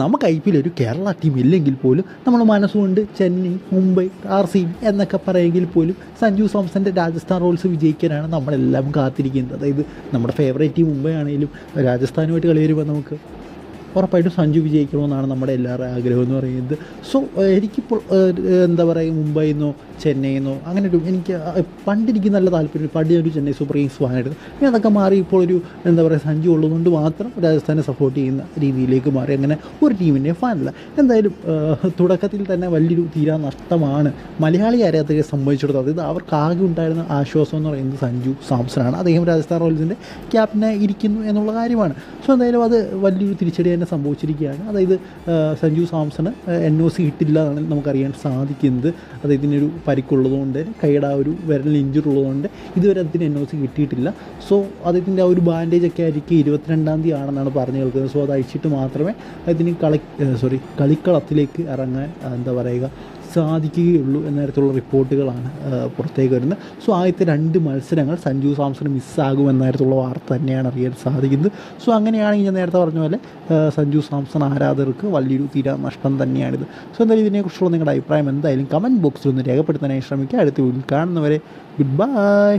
നമുക്ക് IPL ഒരു Kerala team ഇല്ലെങ്കിൽ പോലും നമ്മൾ മനസ്സുകൊണ്ട് ചെന്നൈ, മുംബൈ, RCB എന്നൊക്കെ പറയുമെങ്കിൽ പോലും സഞ്ജു സാംസൻ്റെ രാജസ്ഥാൻ റോയൽസ് വിജയിക്കാനാണ് നമ്മളെല്ലാം കാത്തിരിക്കുന്നത്. അതായത് നമ്മുടെ ഫേവറേറ്റ് ടീം മുംബൈ ആണെങ്കിലും രാജസ്ഥാനുമായിട്ട് കളി വരുമ്പോൾ നമുക്ക് ഉറപ്പായിട്ടും സഞ്ജു വിജയിക്കണമെന്നാണ് നമ്മുടെ എല്ലാവരുടെയും ആഗ്രഹം എന്ന് പറയുന്നത്. സോ എനിക്കിപ്പോൾ എന്താ പറയുക, മുംബൈന്നോ ചെന്നൈന്നോ അങ്ങനെ ഒരു എനിക്ക് പണ്ടെനിക്ക് നല്ല താല്പര്യം, പണ്ട് ഒരു ചെന്നൈ സൂപ്പർ കിങ്സ് ഫാനായിരുന്നു. ഇനി അതൊക്കെ മാറി ഇപ്പോൾ ഒരു എന്താ പറയുക, സഞ്ജു ഉള്ളതുകൊണ്ട് മാത്രം രാജസ്ഥാനെ സപ്പോർട്ട് ചെയ്യുന്ന രീതിയിലേക്ക് മാറി. അങ്ങനെ ഒരു ടീമിൻ്റെ ഫാനല്ല. എന്തായാലും തുടക്കത്തിൽ തന്നെ വലിയൊരു തീരാ നഷ്ടമാണ് മലയാളി ആരാധകരെ സംബന്ധിച്ചിടത്തോളം. അതായത് അവർക്ക് ആകെ ഉണ്ടായിരുന്ന ആശ്വാസം എന്ന് പറയുന്നത് സഞ്ജു സാംസണാണ്. അദ്ദേഹം രാജസ്ഥാൻ റോയൽസിൻ്റെ ക്യാപ്റ്റനായി ഇരിക്കുന്നു എന്നുള്ള കാര്യമാണ്. സോ എന്തായാലും അത് വലിയൊരു തിരിച്ചടി തന്നെ സംഭവിച്ചിരിക്കുകയാണ്. അതായത് സഞ്ജു സാംസണ് NOC കിട്ടില്ല എന്നാണ് നമുക്കറിയാൻ സാധിക്കുന്നത്. അദ്ദേഹത്തിനൊരു പരിക്കുള്ളതുകൊണ്ട്, കൈയുടെ ആ ഒരു വിരലിൽ ഇഞ്ചുറി ഉള്ളതുകൊണ്ട് ഇതുവരെ അദ്ദേഹത്തിന് NOC കിട്ടിയിട്ടില്ല. സോ അദ്ദേഹത്തിൻ്റെ ആ ഒരു ബാൻഡേജ് ഒക്കെ ആയിരിക്കും 22-ാം തീയതി ആണെന്നാണ് പറഞ്ഞു കേൾക്കുന്നത്. സോ അത് അയച്ചിട്ട് മാത്രമേ അതിന് കളിക്കളത്തിലേക്ക് ഇറങ്ങാൻ എന്താ പറയുക സാധിക്കുകയുള്ളൂ എന്ന തരത്തിലുള്ള റിപ്പോർട്ടുകളാണ് പുറത്തേക്ക് വരുന്നത്. സോ ആദ്യത്തെ 2 മത്സരങ്ങൾ സഞ്ജു സാംസണ് മിസ്സാകുമെന്ന തരത്തിലുള്ള വാർത്ത തന്നെയാണ് അറിയാൻ സാധിക്കുന്നത്. സോ അങ്ങനെയാണെങ്കിൽ ഞാൻ നേരത്തെ പറഞ്ഞ പോലെ സഞ്ജു സാംസൺ ആരാധകർക്ക് വലിയൊരു തീരാ നഷ്ടം തന്നെയാണിത്. സോ എന്തായാലും ഇതിനെക്കുറിച്ചുള്ള നിങ്ങളുടെ അഭിപ്രായം എന്തായാലും കമൻറ്റ് ബോക്സിൽ ഒന്ന് രേഖപ്പെടുത്താനായി ശ്രമിക്കുക. അടുത്ത വീഡിയോയിൽ കാണുന്നവരെ ഗുഡ് ബൈ.